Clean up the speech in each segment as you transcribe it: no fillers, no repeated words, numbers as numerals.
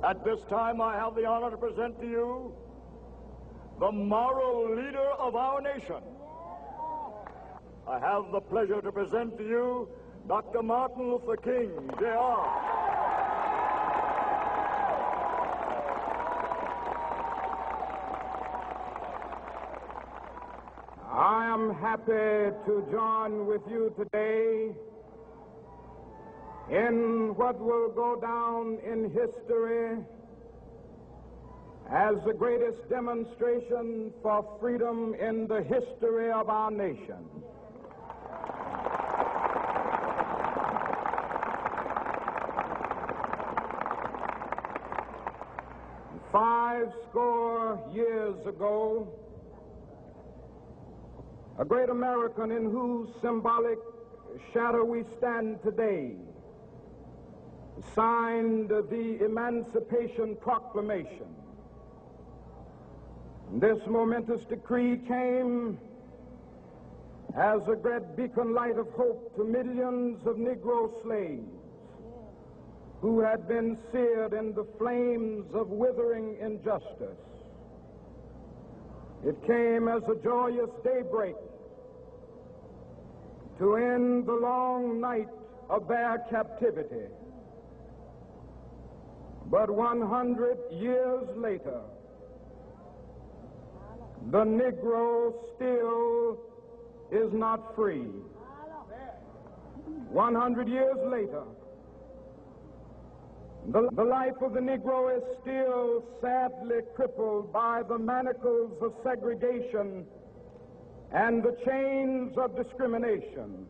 At this time, I have the honor to present to you the moral leader of our nation. I have the pleasure to present to you Dr. Martin Luther King, Jr. I am happy to join with you today in what will go down in history as the greatest demonstration for freedom in the history of our nation. Five score years ago, a great American in whose symbolic shadow we stand today signed the Emancipation Proclamation. This momentous decree came as a great beacon light of hope to millions of Negro slaves who had been seared in the flames of withering injustice. It came as a joyous daybreak to end the long night of their captivity. But 100 years later, the Negro still is not free. 100 years later, the life of the Negro is still sadly crippled by the manacles of segregation and the chains of discrimination.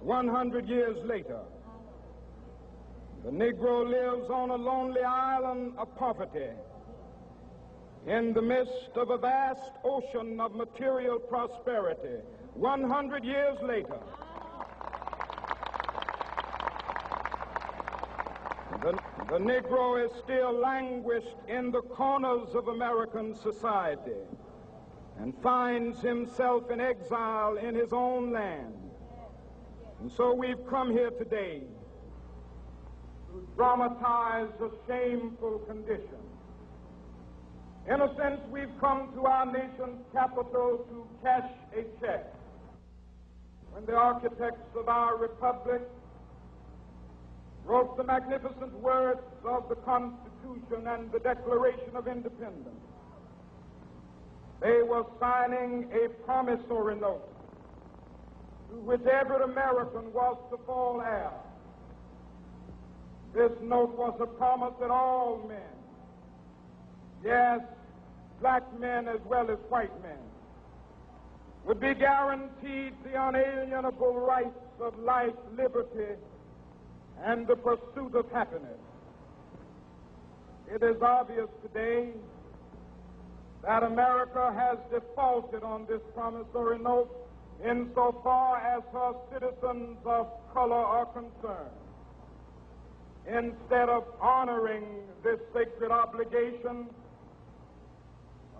100 years later, the Negro lives on a lonely island of poverty in the midst of a vast ocean of material prosperity. 100 years later, the Negro is still languished in the corners of American society and finds himself in exile in his own land. And so we've come here today to dramatize a shameful condition. In a sense, we've come to our nation's capital to cash a check. When the architects of our republic wrote the magnificent words of the Constitution and the Declaration of Independence, they were signing a promissory note to which every American was to fall heir. This note was a promise that all men, yes, black men as well as white men, would be guaranteed the unalienable rights of life, liberty, and the pursuit of happiness. It is obvious today that America has defaulted on this promissory note insofar as her citizens of color are concerned. Instead of honoring this sacred obligation,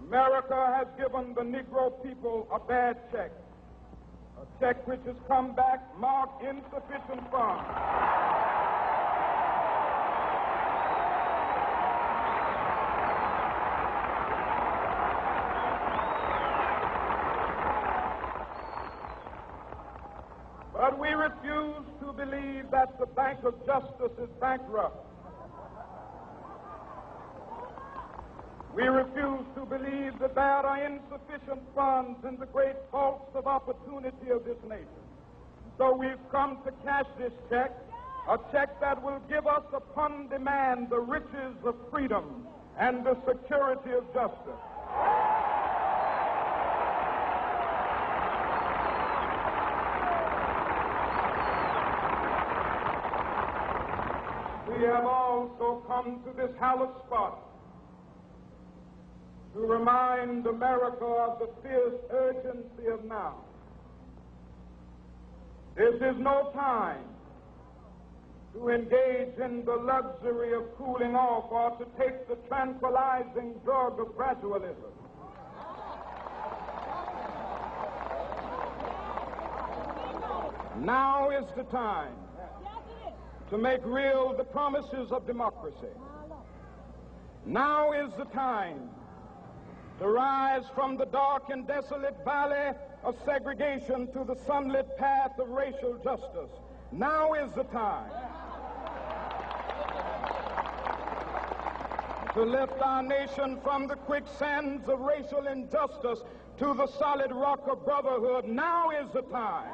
America has given the Negro people a bad check, a check which has come back marked insufficient funds. But we refuse to believe that the Bank of Justice is bankrupt. We refuse to believe that there are insufficient funds in the great vaults of opportunity of this nation. So we've come to cash this check, a check that will give us upon demand the riches of freedom and the security of justice. We have also come to this hallowed spot to remind America of the fierce urgency of now. This is no time to engage in the luxury of cooling off or to take the tranquilizing drug of gradualism. Now is the time to make real the promises of democracy. Now is the time to rise from the dark and desolate valley of segregation to the sunlit path of racial justice. Now is the time to lift our nation from the quicksands of racial injustice to the solid rock of brotherhood. Now is the time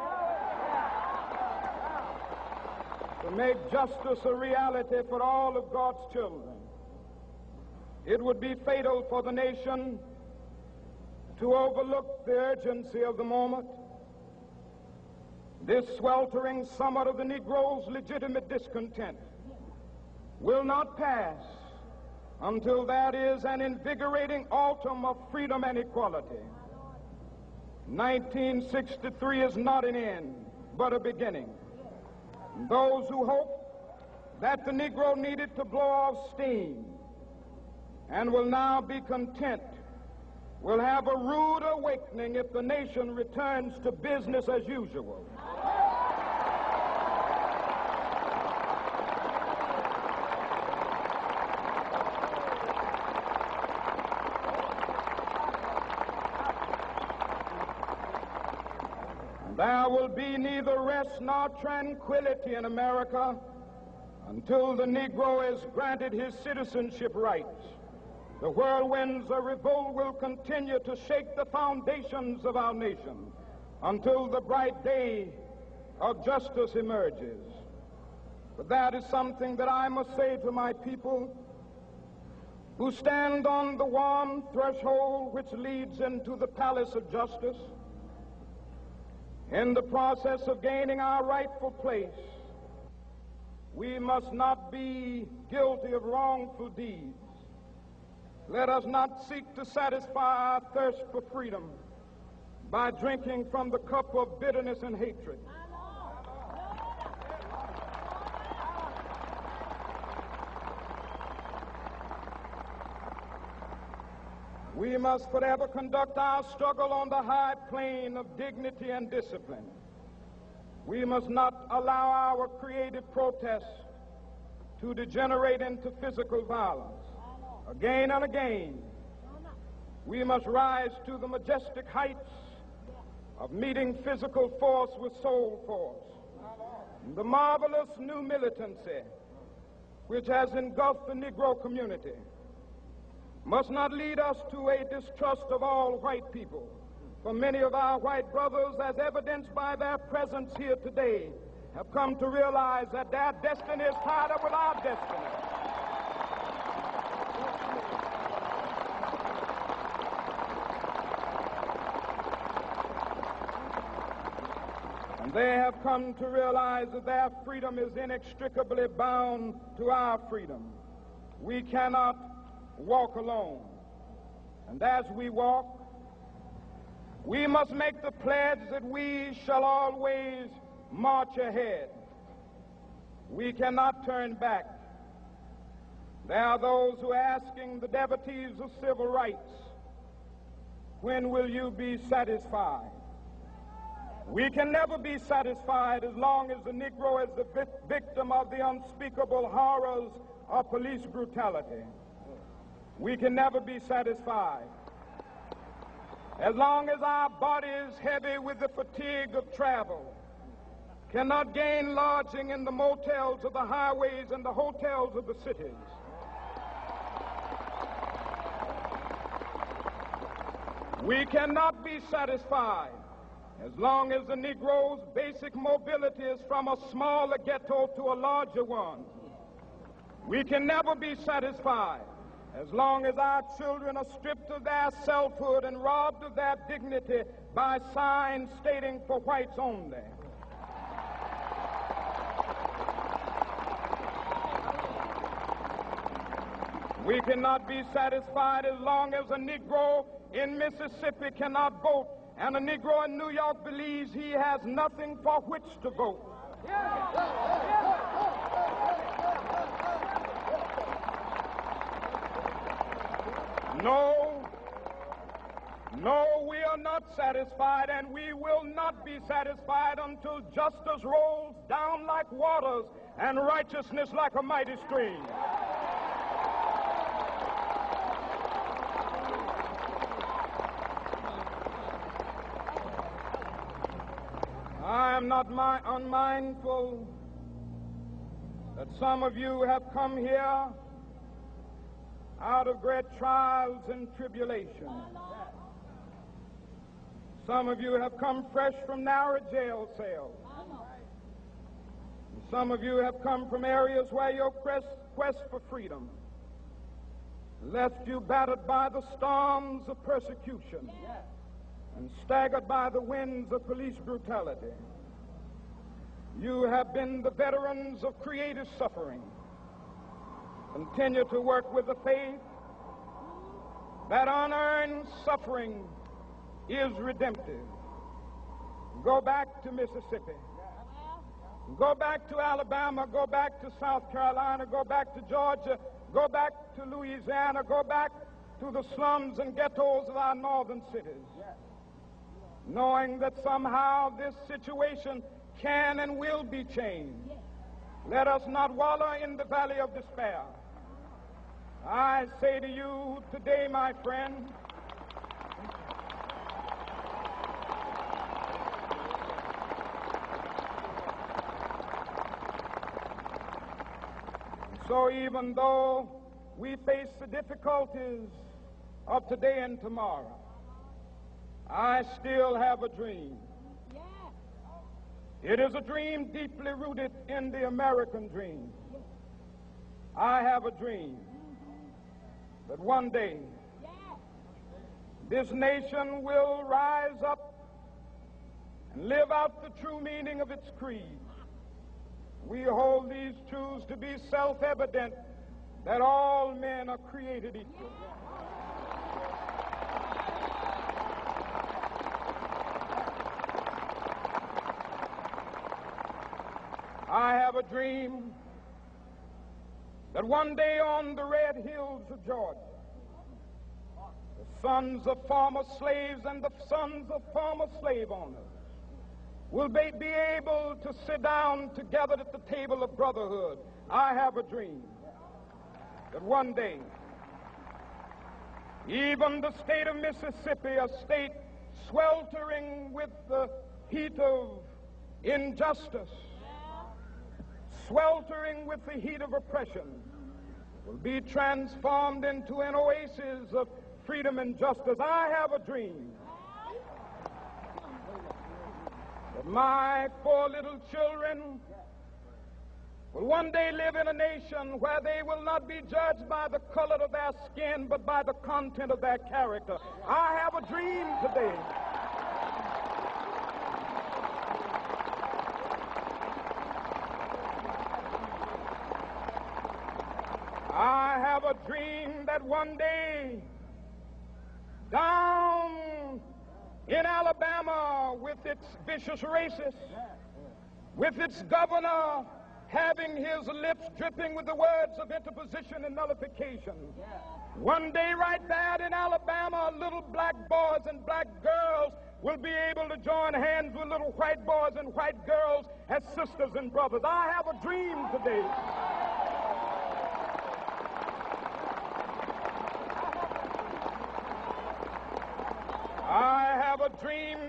to make justice a reality for all of God's children. It would be fatal for the nation to overlook the urgency of the moment. This sweltering summer of the Negro's legitimate discontent will not pass until that is an invigorating autumn of freedom and equality. 1963 is not an end, but a beginning. Those who hope that the Negro needed to blow off steam and will now be content will have a rude awakening if the nation returns to business as usual. There will be neither rest nor tranquility in America until the Negro is granted his citizenship rights. The whirlwinds of revolt will continue to shake the foundations of our nation until the bright day of justice emerges. But that is something that I must say to my people who stand on the warm threshold which leads into the palace of justice. In the process of gaining our rightful place, we must not be guilty of wrongful deeds. Let us not seek to satisfy our thirst for freedom by drinking from the cup of bitterness and hatred. We must forever conduct our struggle on the high plane of dignity and discipline. We must not allow our creative protests to degenerate into physical violence. Again and again, we must rise to the majestic heights of meeting physical force with soul force. The marvelous new militancy which has engulfed the Negro community must not lead us to a distrust of all white people. For many of our white brothers, as evidenced by their presence here today, have come to realize that their destiny is tied up with our destiny. And they have come to realize that their freedom is inextricably bound to our freedom. We cannot walk alone. And as we walk, we must make the pledge that we shall always march ahead. We cannot turn back. There are those who are asking the devotees of civil rights, when will you be satisfied? We can never be satisfied as long as the Negro is the victim of the unspeakable horrors of police brutality. We can never be satisfied as long as our bodies, heavy with the fatigue of travel, cannot gain lodging in the motels of the highways and the hotels of the cities. We cannot be satisfied as long as the Negro's basic mobility is from a smaller ghetto to a larger one. We can never be satisfied as long as our children are stripped of their selfhood and robbed of their dignity by signs stating for whites only. We cannot be satisfied as long as a Negro in Mississippi cannot vote and a Negro in New York believes he has nothing for which to vote. No, we are not satisfied, and we will not be satisfied until justice rolls down like waters and righteousness like a mighty stream. not unmindful that some of you have come here out of great trials and tribulations. Some of you have come fresh from narrow jail cells. Some of you have come from areas where your quest for freedom left you battered by the storms of persecution and staggered by the winds of police brutality. You have been the veterans of creative suffering. Continue to work with the faith that unearned suffering is redemptive. Go back to Mississippi. Go back to Alabama. Go back to South Carolina. Go back to Georgia. Go back to Louisiana. Go back to the slums and ghettos of our northern cities. Knowing that somehow this situation can and will be changed. Let us not wallow in the valley of despair. I say to you today, my friend, so even though we face the difficulties of today and tomorrow, I still have a dream. It is a dream deeply rooted in the American dream. I have a dream that one day this nation will rise up and live out the true meaning of its creed. We hold these truths to be self-evident, that all men are created equal. I have a dream that one day on the red hills of Georgia, the sons of former slaves and the sons of former slave owners will be able to sit down together at the table of brotherhood. I have a dream that one day, even the state of Mississippi, a state sweltering with the heat of injustice, sweltering with the heat of oppression, will be transformed into an oasis of freedom and justice. I have a dream that my 4 little children will one day live in a nation where they will not be judged by the color of their skin, but by the content of their character. I have a dream today I have a dream that one day down in Alabama, with its vicious racists, with its governor having his lips dripping with the words of interposition and nullification, one day right there in Alabama, little black boys and black girls will be able to join hands with little white boys and white girls as sisters and brothers. I have a dream today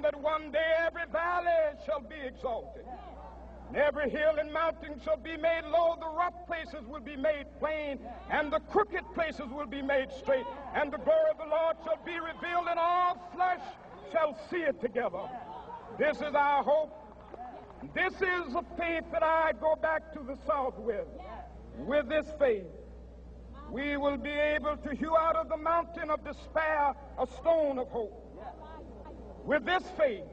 that one day every valley shall be exalted, and every hill and mountain shall be made low. The rough places will be made plain, and the crooked places will be made straight, and the glory of the Lord shall be revealed, and all flesh shall see it together. This is our hope. This is a faith that I go back to the South with. With this faith, we will be able to hew out of the mountain of despair a stone of hope. With this faith,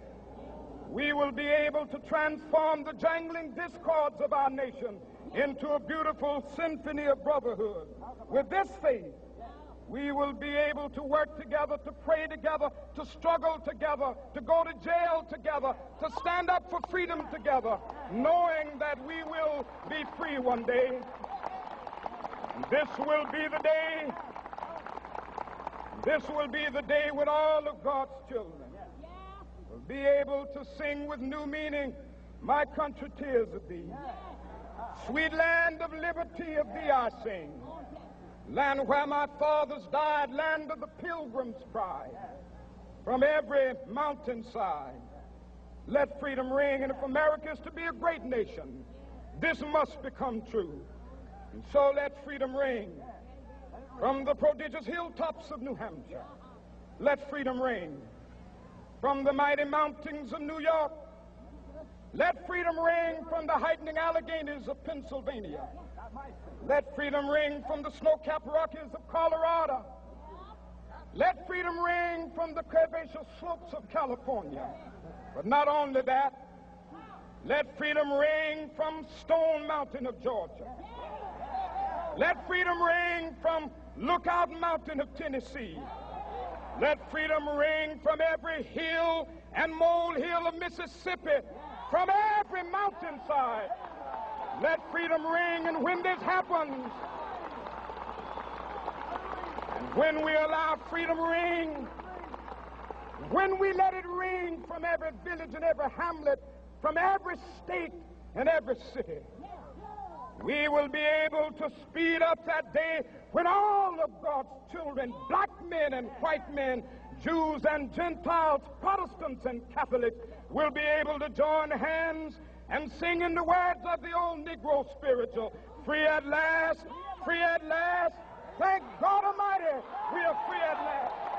we will be able to transform the jangling discords of our nation into a beautiful symphony of brotherhood. With this faith, we will be able to work together, to pray together, to struggle together, to go to jail together, to stand up for freedom together, knowing that we will be free one day. This will be the day. This will be the day when all of God's children will be able to sing with new meaning, "My country, 'tis of thee. Sweet land of liberty, of thee I sing. Land where my fathers died, land of the pilgrim's pride. From every mountainside, Let freedom ring, and if America is to be a great nation, this must become true. And so let freedom ring from the prodigious hilltops of New Hampshire. Let freedom ring from the mighty mountains of New York. Let freedom ring from the heightening Alleghenies of Pennsylvania. Let freedom ring from the snow-capped Rockies of Colorado. Let freedom ring from the curvaceous slopes of California. But not only that, let freedom ring from Stone Mountain of Georgia. Let freedom ring from Lookout Mountain of Tennessee. Let freedom ring from every hill and molehill of Mississippi, from every mountainside. Let freedom ring, and when this happens, and when we allow freedom ring, when we let it ring from every village and every hamlet, from every state and every city, we will be able to speed up that day when all of God's children, black men and white men, Jews and Gentiles, Protestants and Catholics, will be able to join hands and sing in the words of the old Negro spiritual, free at last, thank God Almighty, we are free at last.